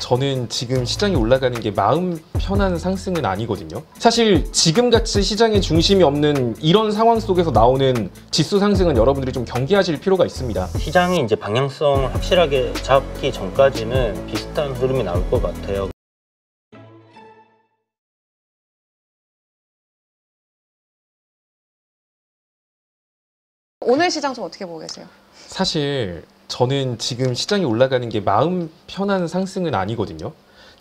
저는 지금 시장이 올라가는 게 마음 편한 상승은 아니거든요. 사실 지금같이 시장의 중심이 없는 이런 상황 속에서 나오는 지수 상승은 여러분들이 좀 경계하실 필요가 있습니다. 시장이 이제 방향성을 확실하게 잡기 전까지는 비슷한 흐름이 나올 것 같아요. 오늘 시장 좀 어떻게 보고 계세요? 사실 저는 지금 시장이 올라가는 게 마음 편한 상승은 아니거든요.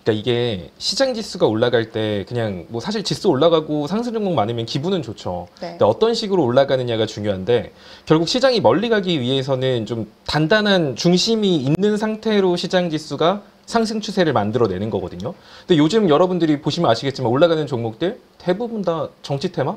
그러니까 이게 시장 지수가 올라갈 때 그냥 뭐 사실 지수 올라가고 상승 종목 많으면 기분은 좋죠. 네. 근데 어떤 식으로 올라가느냐가 중요한데 결국 시장이 멀리 가기 위해서는 좀 단단한 중심이 있는 상태로 시장 지수가 상승 추세를 만들어내는 거거든요. 근데 요즘 여러분들이 보시면 아시겠지만 올라가는 종목들 대부분 다 정치 테마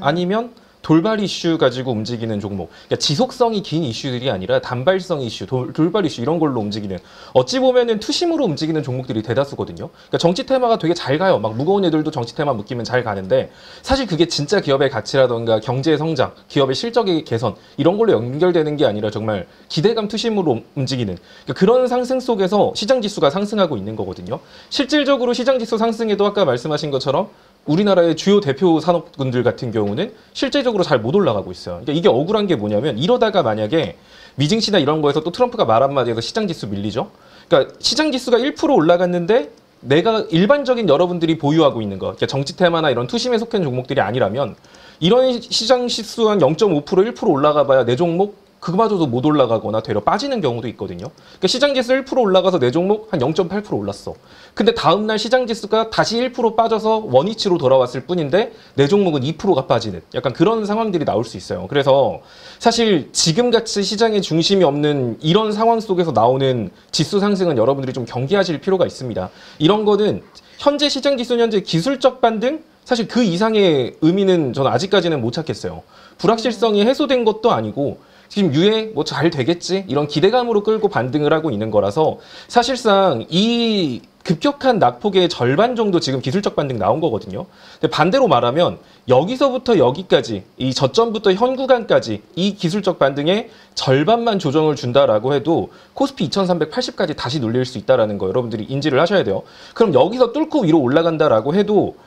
아니면 돌발 이슈 가지고 움직이는 종목. 그러니까 지속성이 긴 이슈들이 아니라 단발성 이슈, 돌발 이슈 이런 걸로 움직이는 어찌 보면은 투심으로 움직이는 종목들이 대다수거든요. 그러니까 정치 테마가 되게 잘 가요. 막 무거운 애들도 정치 테마 묶이면 잘 가는데 사실 그게 진짜 기업의 가치라던가 경제 성장, 기업의 실적의 개선 이런 걸로 연결되는 게 아니라 정말 기대감 투심으로 움직이는 그러니까 그런 상승 속에서 시장 지수가 상승하고 있는 거거든요. 실질적으로 시장 지수 상승에도 아까 말씀하신 것처럼 우리나라의 주요 대표 산업군들 같은 경우는 실제적으로 잘 못 올라가고 있어요. 그러니까 이게 억울한 게 뭐냐면 이러다가 만약에 미증시나 이런 거에서 또 트럼프가 말 한마디에서 시장 지수 밀리죠. 그러니까 시장 지수가 1% 올라갔는데 내가 일반적인 여러분들이 보유하고 있는 거, 그러니까 정치 테마나 이런 투심에 속한 종목들이 아니라면 이런 시장 지수 한 0.5% 1% 올라가 봐야 내 종목 그마저도 못 올라가거나 되려 빠지는 경우도 있거든요. 그러니까 시장 지수 1% 올라가서 내 종목 한 0.8% 올랐어. 근데 다음날 시장 지수가 다시 1% 빠져서 원위치로 돌아왔을 뿐인데 내 종목은 2%가 빠지는 약간 그런 상황들이 나올 수 있어요. 그래서 사실 지금같이 시장의 중심이 없는 이런 상황 속에서 나오는 지수 상승은 여러분들이 좀 경계하실 필요가 있습니다. 이런 거는 현재 시장 지수는 현재 기술적 반등? 사실 그 이상의 의미는 저는 아직까지는 못 찾겠어요. 불확실성이 해소된 것도 아니고 지금 유예 뭐 잘 되겠지 이런 기대감으로 끌고 반등을 하고 있는 거라서 사실상 이 급격한 낙폭의 절반 정도 지금 기술적 반등 나온 거거든요. 근데 반대로 말하면 여기서부터 여기까지 이 저점부터 현 구간까지 이 기술적 반등의 절반만 조정을 준다라고 해도 코스피 2380까지 다시 눌릴 수 있다는 거 여러분들이 인지를 하셔야 돼요. 그럼 여기서 뚫고 위로 올라간다라고 해도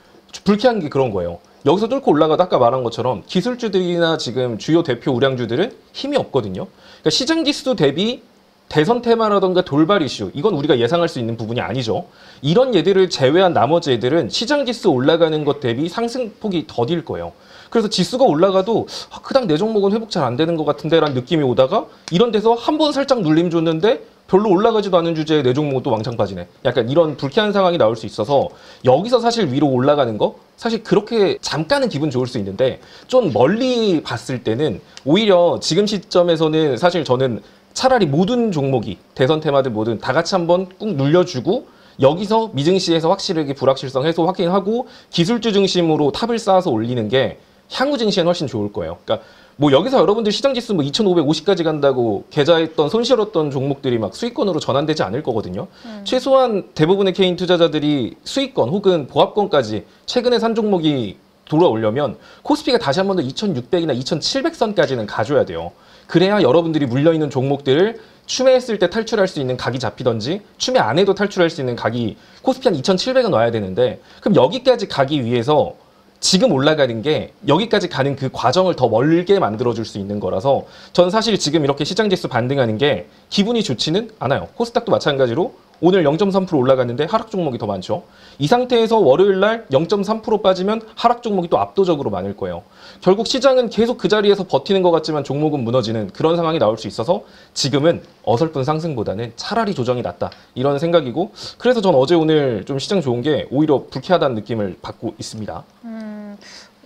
불쾌한 게 그런 거예요. 여기서 뚫고 올라가도 아까 말한 것처럼 기술주들이나 지금 주요 대표 우량주들은 힘이 없거든요. 그러니까 시장 지수 대비 대선 테마라던가 돌발 이슈 이건 우리가 예상할 수 있는 부분이 아니죠. 이런 얘들을 제외한 나머지 애들은 시장 지수 올라가는 것 대비 상승폭이 더딜 거예요. 그래서 지수가 올라가도 그닥 내 종목은 회복 잘 안 되는 것 같은데 라는 느낌이 오다가 이런 데서 한 번 살짝 눌림 줬는데 별로 올라가지도 않은 주제에 내 종목은 또 왕창 빠지네. 약간 이런 불쾌한 상황이 나올 수 있어서 여기서 사실 위로 올라가는 거 사실 그렇게 잠깐은 기분 좋을 수 있는데 좀 멀리 봤을 때는 오히려 지금 시점에서는 사실 저는 차라리 모든 종목이 대선 테마든 뭐든 다 같이 한번 꾹 눌려주고 여기서 미증시에서 확실하게 불확실성 해소 확인하고 기술주 중심으로 탑을 쌓아서 올리는 게 향후 증시에는 훨씬 좋을 거예요. 그러니까 뭐 여기서 여러분들 시장지수 뭐 2,550까지 간다고 계좌했던 손실었던 종목들이 막 수익권으로 전환되지 않을 거거든요. 최소한 대부분의 개인 투자자들이 수익권 혹은 보합권까지 최근에 산 종목이 돌아오려면 코스피가 다시 한 번 더 2,600이나 2,700선까지는 가줘야 돼요. 그래야 여러분들이 물려있는 종목들을 추매했을 때 탈출할 수 있는 각이 잡히던지 추매 안 해도 탈출할 수 있는 각이 코스피 한 2,700은 와야 되는데 그럼 여기까지 가기 위해서 지금 올라가는 게 여기까지 가는 그 과정을 더 멀게 만들어줄 수 있는 거라서 저는 사실 지금 이렇게 시장지수 반등하는 게 기분이 좋지는 않아요. 코스닥도 마찬가지로 오늘 0.3% 올라갔는데 하락 종목이 더 많죠. 이 상태에서 월요일 날 0.3% 빠지면 하락 종목이 또 압도적으로 많을 거예요. 결국 시장은 계속 그 자리에서 버티는 것 같지만 종목은 무너지는 그런 상황이 나올 수 있어서 지금은 어설픈 상승보다는 차라리 조정이 낫다 이런 생각이고 그래서 전 어제 오늘 좀 시장 좋은 게 오히려 불쾌하다는 느낌을 받고 있습니다.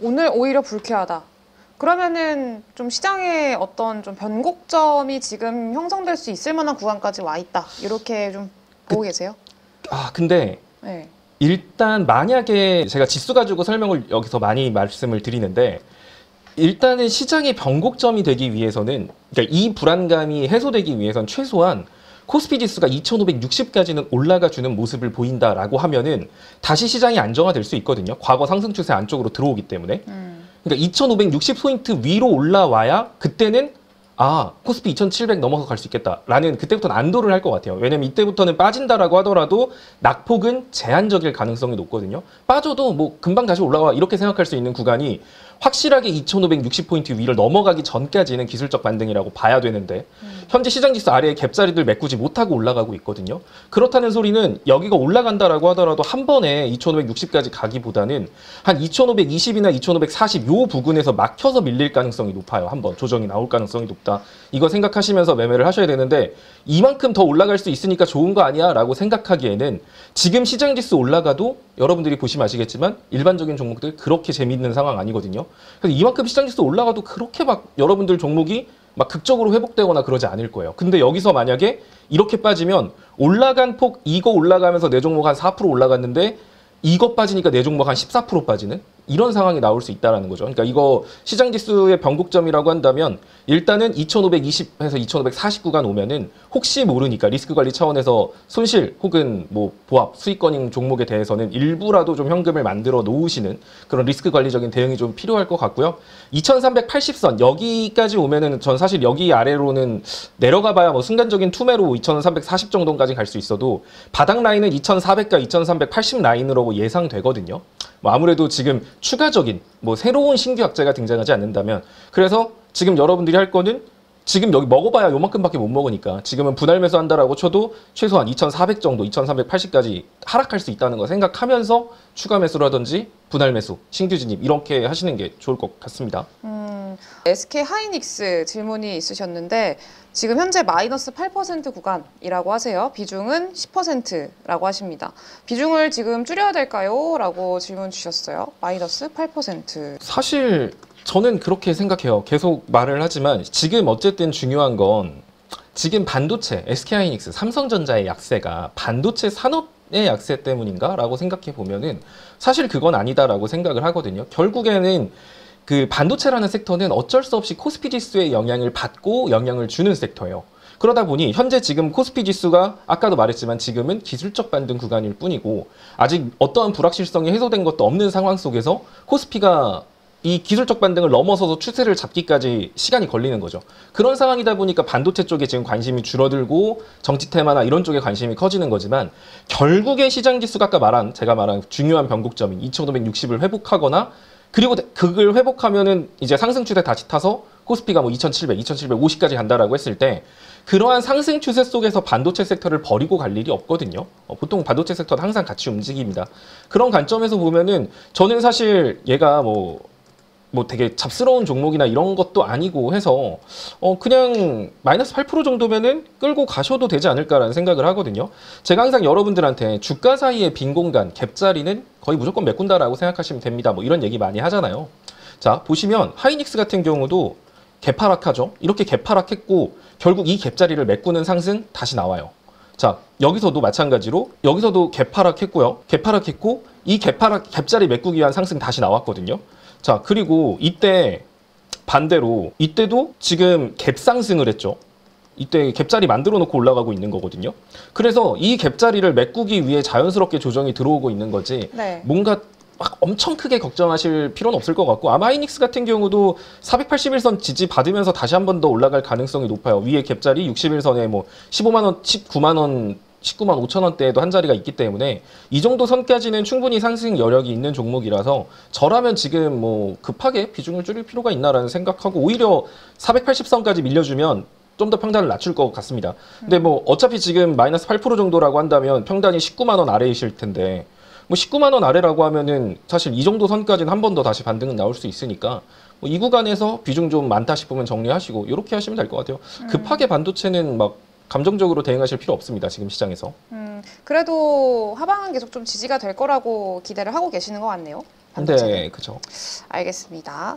오늘 오히려 불쾌하다. 그러면은 좀 시장에 어떤 좀 변곡점이 지금 형성될 수 있을 만한 구간까지 와 있다. 이렇게 좀 보고 계세요? 근데 네. 일단 만약에 제가 지수 가지고 설명을 여기서 많이 말씀을 드리는데 일단은 시장의 변곡점이 되기 위해서는 그러니까 이 불안감이 해소되기 위해서는 최소한 코스피 지수가 2,560까지는 올라가 주는 모습을 보인다라고 하면은 다시 시장이 안정화될 수 있거든요. 과거 상승 추세 안쪽으로 들어오기 때문에. 그러니까 2,560포인트 위로 올라와야 그때는 아, 코스피 2,700 넘어서 갈 수 있겠다라는 그때부터는 안도를 할 것 같아요. 왜냐면 이때부터는 빠진다라고 하더라도 낙폭은 제한적일 가능성이 높거든요. 빠져도 뭐 금방 다시 올라와 이렇게 생각할 수 있는 구간이 확실하게 2,560포인트 위를 넘어가기 전까지는 기술적 반등이라고 봐야 되는데 현재 시장 지수 아래에 갭자리들 메꾸지 못하고 올라가고 있거든요. 그렇다는 소리는 여기가 올라간다라고 하더라도 한 번에 2,560까지 가기보다는 한 2,520이나 2,540 요 부근에서 막혀서 밀릴 가능성이 높아요. 한번 조정이 나올 가능성이 높다. 이거 생각하시면서 매매를 하셔야 되는데 이만큼 더 올라갈 수 있으니까 좋은 거 아니야? 라고 생각하기에는 지금 시장 지수 올라가도 여러분들이 보시면 아시겠지만 일반적인 종목들 그렇게 재미있는 상황 아니거든요. 그래서 이만큼 시장 지수 올라가도 그렇게 막 여러분들 종목이 막 극적으로 회복되거나 그러지 않을 거예요. 근데 여기서 만약에 이렇게 빠지면 올라간 폭 이거 올라가면서 내 종목 한 4% 올라갔는데 이거 빠지니까 내 종목 한 14% 빠지는 이런 상황이 나올 수 있다는 거죠. 그러니까 이거 시장 지수의 변곡점이라고 한다면 일단은 2,520에서 2,540 구간 오면은 혹시 모르니까 리스크 관리 차원에서 손실 혹은 뭐 보합, 수익권인 종목에 대해서는 일부라도 좀 현금을 만들어 놓으시는 그런 리스크 관리적인 대응이 좀 필요할 것 같고요. 2,380선 여기까지 오면은 전 사실 여기 아래로는 내려가 봐야 뭐 순간적인 투매로 2,340 정도까지 갈 수 있어도 바닥 라인은 2,400과 2,380 라인으로 예상되거든요. 뭐 아무래도 지금 추가적인 뭐 새로운 신규 악재가 등장하지 않는다면 그래서 지금 여러분들이 할 거는 지금 여기 먹어봐야 요만큼밖에 못 먹으니까 지금은 분할 매수한다라고 쳐도 최소한 2,400 정도, 2,380까지 하락할 수 있다는 거 생각하면서 추가 매수라든지 분할 매수, 신규 진입 이렇게 하시는 게 좋을 것 같습니다. SK 하이닉스 질문이 있으셨는데 지금 현재 마이너스 8% 구간이라고 하세요. 비중은 10%라고 하십니다. 비중을 지금 줄여야 될까요? 라고 질문 주셨어요. 마이너스 8%. 사실 저는 그렇게 생각해요. 계속 말을 하지만 지금 어쨌든 중요한 건 지금 반도체, SK하이닉스, 삼성전자의 약세가 반도체 산업의 약세 때문인가? 라고 생각해 보면은 사실 그건 아니다라고 생각을 하거든요. 결국에는 그 반도체라는 섹터는 어쩔 수 없이 코스피 지수의 영향을 받고 영향을 주는 섹터예요. 그러다 보니 현재 지금 코스피 지수가 아까도 말했지만 지금은 기술적 반등 구간일 뿐이고 아직 어떠한 불확실성이 해소된 것도 없는 상황 속에서 코스피가 이 기술적 반등을 넘어서서 추세를 잡기까지 시간이 걸리는 거죠. 그런 상황이다 보니까 반도체 쪽에 지금 관심이 줄어들고 정치 테마나 이런 쪽에 관심이 커지는 거지만 결국에 시장 지수가 아까 제가 말한 중요한 변곡점인 2,560을 회복하거나 그리고 그걸 회복하면은 이제 상승 추세 다시 타서 코스피가 뭐 2,700, 2,750까지 간다라고 했을 때 그러한 상승 추세 속에서 반도체 섹터를 버리고 갈 일이 없거든요. 보통 반도체 섹터는 항상 같이 움직입니다. 그런 관점에서 보면은 저는 사실 얘가 뭐 되게 잡스러운 종목이나 이런 것도 아니고 해서 그냥 마이너스 8% 정도면은 끌고 가셔도 되지 않을까라는 생각을 하거든요. 제가 항상 여러분들한테 주가 사이의 빈 공간, 갭자리는 거의 무조건 메꾼다라고 생각하시면 됩니다. 뭐 이런 얘기 많이 하잖아요. 자, 보시면 하이닉스 같은 경우도 개파락하죠. 이렇게 개파락했고 결국 이 갭자리를 메꾸는 상승 다시 나와요. 자, 여기서도 마찬가지로 여기서도 개파락했고요. 개파락했고 이 갭자리 메꾸기 위한 상승 다시 나왔거든요. 자, 그리고 이때 반대로 이때도 지금 갭 상승을 했죠. 이때 갭자리 만들어 놓고 올라가고 있는 거거든요. 그래서 이 갭자리를 메꾸기 위해 자연스럽게 조정이 들어오고 있는 거지. 네. 뭔가 막 엄청 크게 걱정하실 필요는 없을 것 같고 아마 하이닉스 같은 경우도 481선 지지 받으면서 다시 한 번 더 올라갈 가능성이 높아요. 위에 갭자리 61선에 뭐 15만 원, 19만 원 19만 5천 원대에도 한 자리가 있기 때문에 이 정도 선까지는 충분히 상승 여력이 있는 종목이라서 저라면 지금 뭐 급하게 비중을 줄일 필요가 있나라는 생각하고 오히려 480선까지 밀려주면 좀 더 평단을 낮출 것 같습니다. 근데 뭐 어차피 지금 마이너스 8% 정도라고 한다면 평단이 19만 원 아래이실 텐데 뭐 19만 원 아래라고 하면은 사실 이 정도 선까지는 한 번 더 다시 반등은 나올 수 있으니까 뭐 이 구간에서 비중 좀 많다 싶으면 정리하시고 이렇게 하시면 될 것 같아요. 급하게 반도체는 막 감정적으로 대응하실 필요 없습니다. 지금 시장에서. 그래도 하방은 계속 좀 지지가 될 거라고 기대를 하고 계시는 것 같네요. 네, 그죠. 알겠습니다.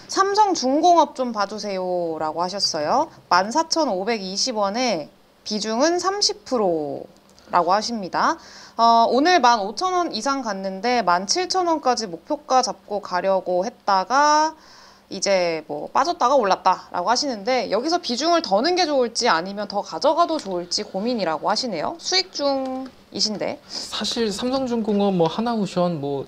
삼성중공업 좀 봐주세요라고 하셨어요. 14,520원에 비중은 30%라고 하십니다. 오늘 15,000원 이상 갔는데 17,000원까지 목표가 잡고 가려고 했다가 이제 뭐 빠졌다가 올랐다라고 하시는데 여기서 비중을 더 넣는 게 좋을지 아니면 더 가져가도 좋을지 고민이라고 하시네요. 수익 중이신데. 사실 삼성중공업 뭐 하나우션 뭐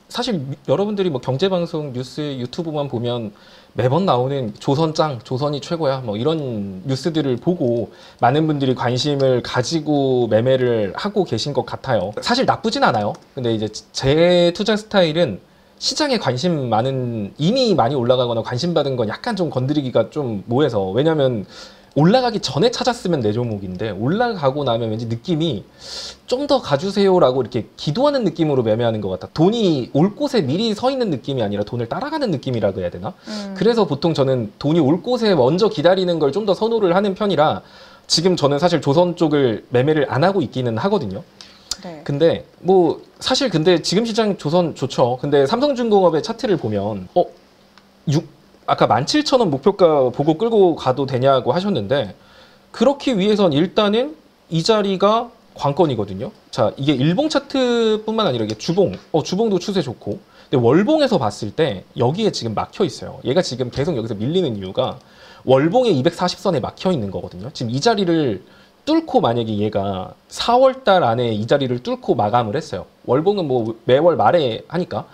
사실 여러분들이 뭐 경제방송 뉴스 유튜브만 보면 매번 나오는 조선 짱, 조선이 최고야 뭐 이런 뉴스들을 보고 많은 분들이 관심을 가지고 매매를 하고 계신 것 같아요. 사실 나쁘진 않아요. 근데 이제 제 투자 스타일은 시장에 관심 많은, 이미 많이 올라가거나 관심 받은 건 약간 좀 건드리기가 좀 뭐해서, 왜냐면 올라가기 전에 찾았으면 내 종목인데 올라가고 나면 왠지 느낌이 좀 더 가주세요라고 이렇게 기도하는 느낌으로 매매하는 것 같아. 돈이 올 곳에 미리 서 있는 느낌이 아니라 돈을 따라가는 느낌이라고 해야 되나? 그래서 보통 저는 돈이 올 곳에 먼저 기다리는 걸 좀 더 선호를 하는 편이라 지금 저는 사실 조선 쪽을 매매를 안 하고 있기는 하거든요. 네. 근데 뭐 사실 근데 지금 시장 조선 좋죠. 근데 삼성중공업의 차트를 보면 아까 17,000원 목표가 보고 끌고 가도 되냐고 하셨는데, 그렇기 위해선 일단은 이 자리가 관건이거든요. 자, 이게 일봉 차트뿐만 아니라 이게 주봉도 추세 좋고, 근데 월봉에서 봤을 때 여기에 지금 막혀 있어요. 얘가 지금 계속 여기서 밀리는 이유가 월봉의 240선에 막혀 있는 거거든요. 지금 이 자리를 뚫고 만약에 얘가 4월 달 안에 이 자리를 뚫고 마감을 했어요. 월봉은 뭐 매월 말에 하니까.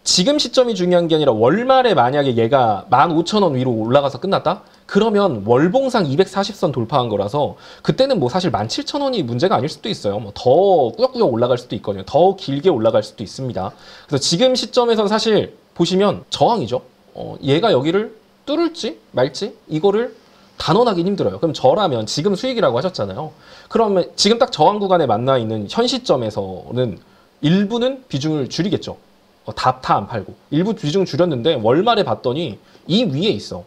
지금 시점이 중요한 게 아니라 월말에 만약에 얘가 15,000원 위로 올라가서 끝났다? 그러면 월봉상 240선 돌파한 거라서 그때는 뭐 사실 17,000원이 문제가 아닐 수도 있어요. 뭐 더 꾸역꾸역 올라갈 수도 있거든요. 더 길게 올라갈 수도 있습니다. 그래서 지금 시점에선 사실 보시면 저항이죠. 얘가 여기를 뚫을지 말지 이거를 단언하기는 힘들어요. 그럼 저라면 지금 수익이라고 하셨잖아요. 그러면 지금 딱 저항 구간에 만나 있는 현 시점에서는 일부는 비중을 줄이겠죠. 다 안 팔고 일부 비중 줄였는데 월말에 봤더니 이 위에 있어.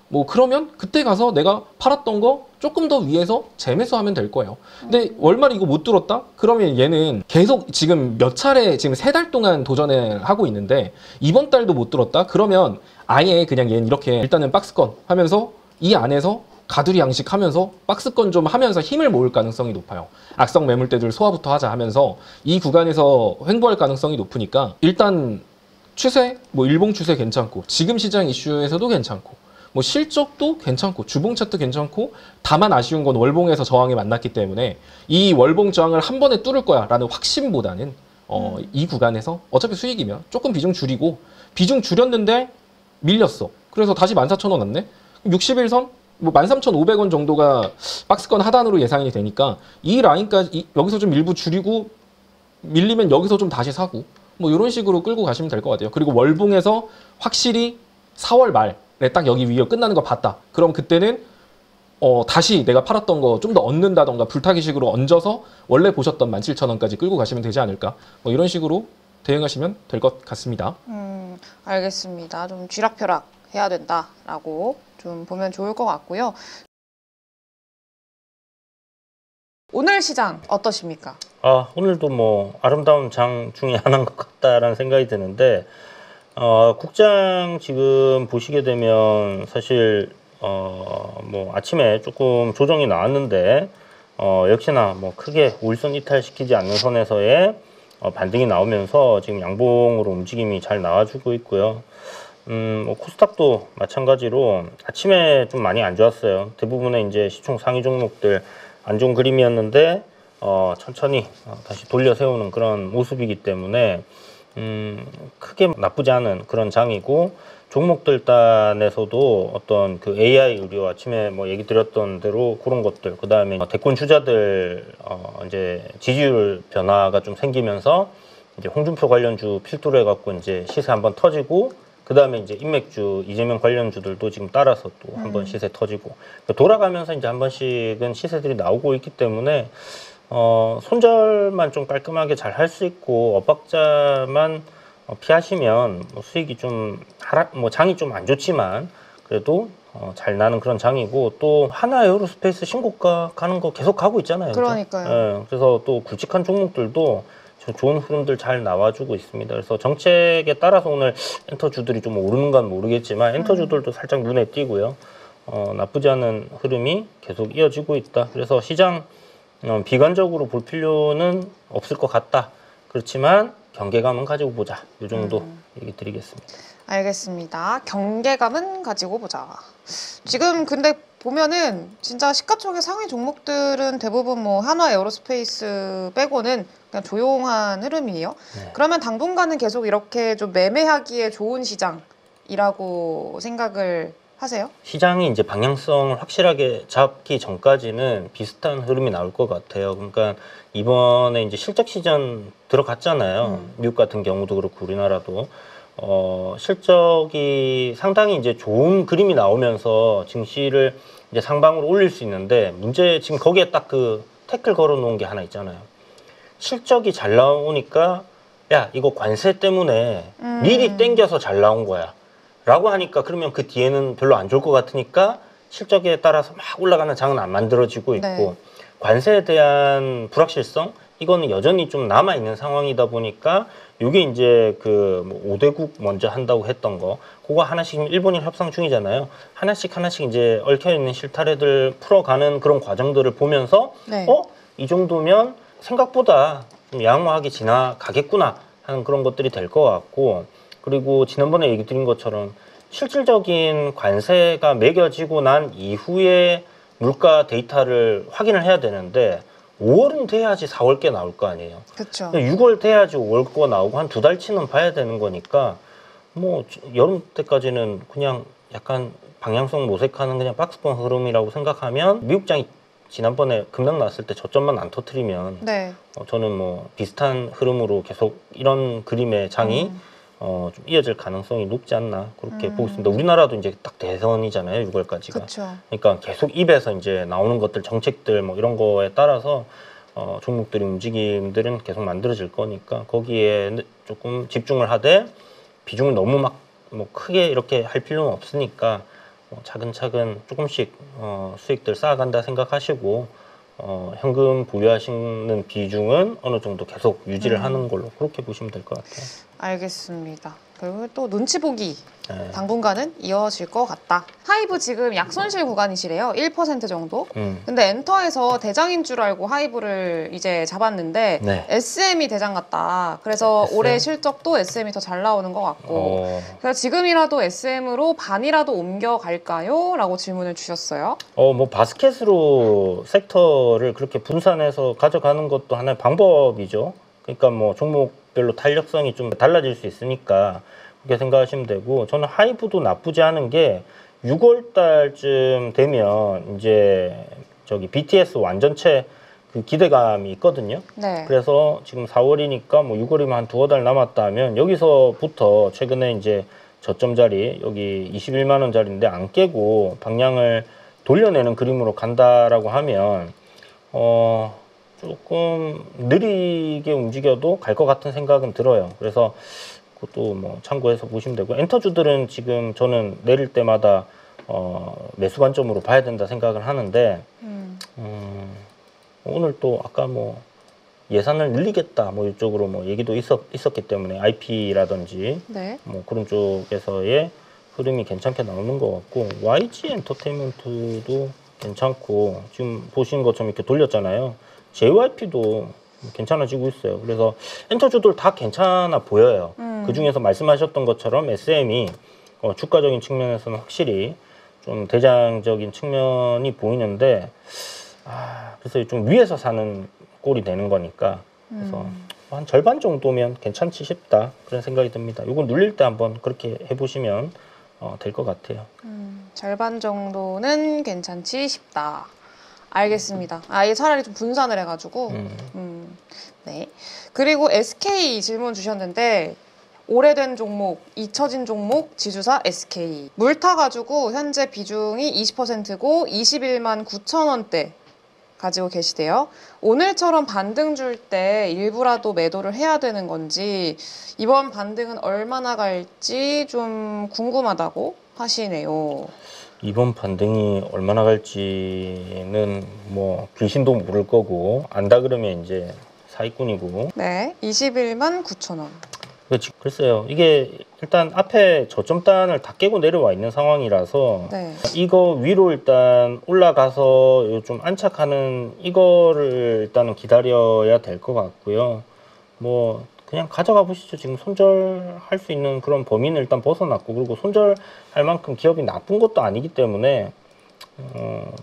뭐 그러면 그때 가서 내가 팔았던 거 조금 더 위에서 재매수하면 될 거예요. 근데 월말에 이거 못 뚫었다? 그러면 얘는 계속 지금 몇 차례 지금 3달 동안 도전을 하고 있는데 이번 달도 못 뚫었다? 그러면 아예 그냥 얘는 이렇게 일단은 박스권 하면서 이 안에서 가두리 양식하면서 박스권 좀 하면서 힘을 모을 가능성이 높아요. 악성 매물대들 소화부터 하자 하면서 이 구간에서 횡보할 가능성이 높으니까 일단 추세, 뭐 일봉 추세 괜찮고 지금 시장 이슈에서도 괜찮고 뭐 실적도 괜찮고 주봉 차트 괜찮고, 다만 아쉬운 건 월봉에서 저항에 만났기 때문에 이 월봉 저항을 한 번에 뚫을 거야 라는 확신보다는 이 구간에서 어차피 수익이면 조금 비중 줄이고, 비중 줄였는데 밀렸어. 그래서 다시 14,000원 왔네? 60일선? 뭐 13,500원 정도가 박스권 하단으로 예상이 되니까 이 라인까지 여기서 좀 일부 줄이고 밀리면 여기서 좀 다시 사고 뭐 이런 식으로 끌고 가시면 될 것 같아요. 그리고 월봉에서 확실히 4월 말에 딱 여기 위에 끝나는 거 봤다. 그럼 그때는 다시 내가 팔았던 거 좀 더 얻는다던가 불타기식으로 얹어서 원래 보셨던 17,000원까지 끌고 가시면 되지 않을까. 뭐 이런 식으로 대응하시면 될 것 같습니다. 알겠습니다. 좀 쥐락펴락 해야 된다라고 좀 보면 좋을 것 같고요. 오늘 시장 어떠십니까? 오늘도 뭐 아름다운 장 중에 하나인 것 같다라는 생각이 드는데, 국장 지금 보시게 되면 사실 뭐 아침에 조금 조정이 나왔는데 역시나 뭐 크게 울선 이탈시키지 않는 선에서의 반등이 나오면서 지금 양봉으로 움직임이 잘 나와주고 있고요. 뭐 코스닥도 마찬가지로 아침에 좀 많이 안 좋았어요. 대부분의 이제 시총 상위 종목들 안 좋은 그림이었는데 천천히 다시 돌려 세우는 그런 모습이기 때문에 크게 나쁘지 않은 그런 장이고, 종목들 단에서도 어떤 그 AI 의료 아침에 뭐 얘기 드렸던 대로 그런 것들, 그 다음에 대권 주자들 이제 지지율 변화가 좀 생기면서 이제 홍준표 관련주 필두로 해갖고 이제 시세 한번 터지고, 그 다음에 이제 인맥주 이재명 관련주들도 지금 따라서 또 한 번 시세 터지고 돌아가면서 이제 한 번씩은 시세들이 나오고 있기 때문에 손절만 좀 깔끔하게 잘 할 수 있고 엇박자만 피하시면 뭐 수익이 좀 뭐 장이 좀 안 좋지만 그래도 잘 나는 그런 장이고, 또 하나 에어로스페이스 신고가 가는 거 계속 가고 있잖아요. 그러니까요. 예, 그래서 또 굵직한 종목들도 좋은 흐름들 잘 나와주고 있습니다. 그래서 정책에 따라서 오늘 엔터주들이 좀 오르는 건 모르겠지만 엔터주들도 살짝 눈에 띄고요. 나쁘지 않은 흐름이 계속 이어지고 있다. 그래서 시장 비관적으로 볼 필요는 없을 것 같다. 그렇지만 경계감은 가지고 보자. 이 정도 얘기 드리겠습니다. 알겠습니다. 경계감은 가지고 보자. 지금 근데 보면은 진짜 시가총액 상위 종목들은 대부분 뭐 한화 에어로스페이스 빼고는 그냥 조용한 흐름이에요. 네. 그러면 당분간은 계속 이렇게 좀 매매하기에 좋은 시장이라고 생각을 하세요? 시장이 이제 방향성을 확실하게 잡기 전까지는 비슷한 흐름이 나올 것 같아요. 그러니까 이번에 이제 실적 시즌 들어갔잖아요. 미국 같은 경우도 그렇고 우리나라도 실적이 상당히 이제 좋은 그림이 나오면서 증시를 이제 상방으로 올릴 수 있는데 문제 지금 거기에 딱 그 태클 걸어 놓은 게 하나 있잖아요. 실적이 잘 나오니까 야 이거 관세 때문에 미리 땡겨서 잘 나온 거야 라고 하니까 그러면 그 뒤에는 별로 안 좋을 것 같으니까 실적에 따라서 막 올라가는 장은 안 만들어지고 있고 네. 관세에 대한 불확실성 이거는 여전히 좀 남아 있는 상황이다 보니까 이게 이제 그뭐 5대국 먼저 한다고 했던 거 그거 하나씩 일본이 협상 중이잖아요. 하나씩 이제 얽혀 있는 실타래들 풀어가는 그런 과정들을 보면서 네. 이 정도면 생각보다 좀 양호하게 지나가겠구나 하는 그런 것들이 될 것 같고 그리고 지난번에 얘기 드린 것처럼 실질적인 관세가 매겨지고 난 이후에 물가 데이터를 확인을 해야 되는데 5월은 돼야지 4월께 나올 거 아니에요. 그렇죠. 6월 돼야지 5월 거 나오고 한 2달치는 봐야 되는 거니까 뭐 여름 때까지는 그냥 약간 방향성 모색하는 그냥 박스권 흐름이라고 생각하면 미국장이 지난번에 급락 났을 때 저점만 안 터트리면 네. 저는 뭐 비슷한 흐름으로 계속 이런 그림의 장이 좀 이어질 가능성이 높지 않나 그렇게 보고 있습니다. 우리나라도 이제 딱 대선이잖아요, 6월까지가. 그렇죠. 그러니까 계속 입에서 이제 나오는 것들, 정책들 뭐 이런 거에 따라서 종목들이 움직임들은 계속 만들어질 거니까 거기에 조금 집중을 하되 비중을 너무 막 뭐 크게 이렇게 할 필요는 없으니까 차근차근 조금씩 수익들 쌓아간다 생각하시고 현금 보유하시는 비중은 어느 정도 계속 유지를 하는 걸로 그렇게 보시면 될 것 같아요. 알겠습니다. 그리고 또 눈치 보기 네. 당분간은 이어질 것 같다. 하이브 지금 약손실 구간이시래요. 1% 정도. 근데 엔터에서 대장인 줄 알고 하이브를 이제 잡았는데 네. SM이 대장 같다. 그래서 SM? 올해 실적도 SM이 더 잘 나오는 것 같고. 그래서 지금이라도 SM으로 반이라도 옮겨갈까요? 라고 질문을 주셨어요. 뭐 바스켓으로 섹터를 그렇게 분산해서 가져가는 것도 하나의 방법이죠. 그러니까 뭐 종목별로 탄력성이 좀 달라질 수 있으니까 그렇게 생각하시면 되고 저는 하이브도 나쁘지 않은 게 6월 달쯤 되면 이제 저기 BTS 완전체 그 기대감이 있거든요. 네. 그래서 지금 4월이니까 뭐 6월이면 한 두어 달 남았다 하면 여기서부터 최근에 이제 저점 자리 여기 21만 원짜리인데 안 깨고 방향을 돌려내는 그림으로 간다라고 하면 조금 느리게 움직여도 갈 것 같은 생각은 들어요. 그래서 그것도 뭐 참고해서 보시면 되고 엔터주들은 지금 저는 내릴 때마다 매수 관점으로 봐야 된다 생각을 하는데 오늘 또 아까 뭐 예산을 늘리겠다 뭐 이쪽으로 뭐 얘기도 있었기 때문에 IP라든지 네. 뭐 그런 쪽에서의 흐름이 괜찮게 나오는 것 같고 YG 엔터테인먼트도 괜찮고 지금 보신 것처럼 이렇게 돌렸잖아요. JYP도 괜찮아지고 있어요. 그래서 엔터주들 다 괜찮아 보여요. 그 중에서 말씀하셨던 것처럼 SM이 주가적인 측면에서는 확실히 좀 대장적인 측면이 보이는데 그래서 좀 위에서 사는 꼴이 되는 거니까 그래서 한 절반 정도면 괜찮지 싶다 그런 생각이 듭니다. 이거 눌릴 때 한번 그렇게 해보시면 될 것 같아요. 절반 정도는 괜찮지 싶다. 알겠습니다. 아예 차라리 좀 분산을 해가지고. 네. 그리고 SK 질문 주셨는데 오래된 종목, 잊혀진 종목, 지주사 SK. 물 타가지고 현재 비중이 20%고 21만 9천 원대 가지고 계시대요. 오늘처럼 반등 줄 때 일부라도 매도를 해야 되는 건지 이번 반등은 얼마나 갈지 좀 궁금하다고 하시네요. 이번 반등이 얼마나 갈지는 뭐 귀신도 모를 거고 안다 그러면 이제 사기꾼이고. 네, 21만 9천 원. 글쎄요. 이게 일단 앞에 저점단을 다 깨고 내려와 있는 상황이라서 네. 이거 위로 일단 올라가서 좀 안착하는 이거를 일단은 기다려야 될 것 같고요. 뭐 그냥 가져가 보시죠. 지금 손절할 수 있는 그런 범위는 일단 벗어났고 그리고 손절할 만큼 기업이 나쁜 것도 아니기 때문에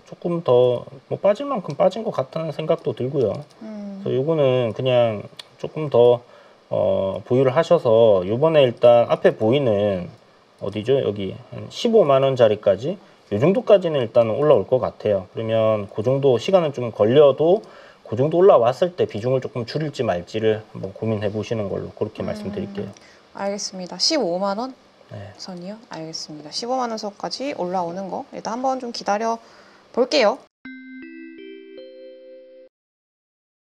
조금 더 뭐 빠질 만큼 빠진 것 같다는 생각도 들고요. 그래서 요거는 그냥 조금 더 보유를 하셔서 요번에 일단 앞에 보이는 어디죠? 여기 한 15만 원짜리까지 요 정도까지는 일단 올라올 것 같아요. 그러면 그 정도 시간은 좀 걸려도 그 정도 올라왔을 때 비중을 조금 줄일지 말지를 한번 고민해 보시는 걸로 그렇게 말씀드릴게요. 알겠습니다. 15만 원 네. 선이요? 알겠습니다. 15만 원 선까지 올라오는 거 일단 한번 좀 기다려 볼게요.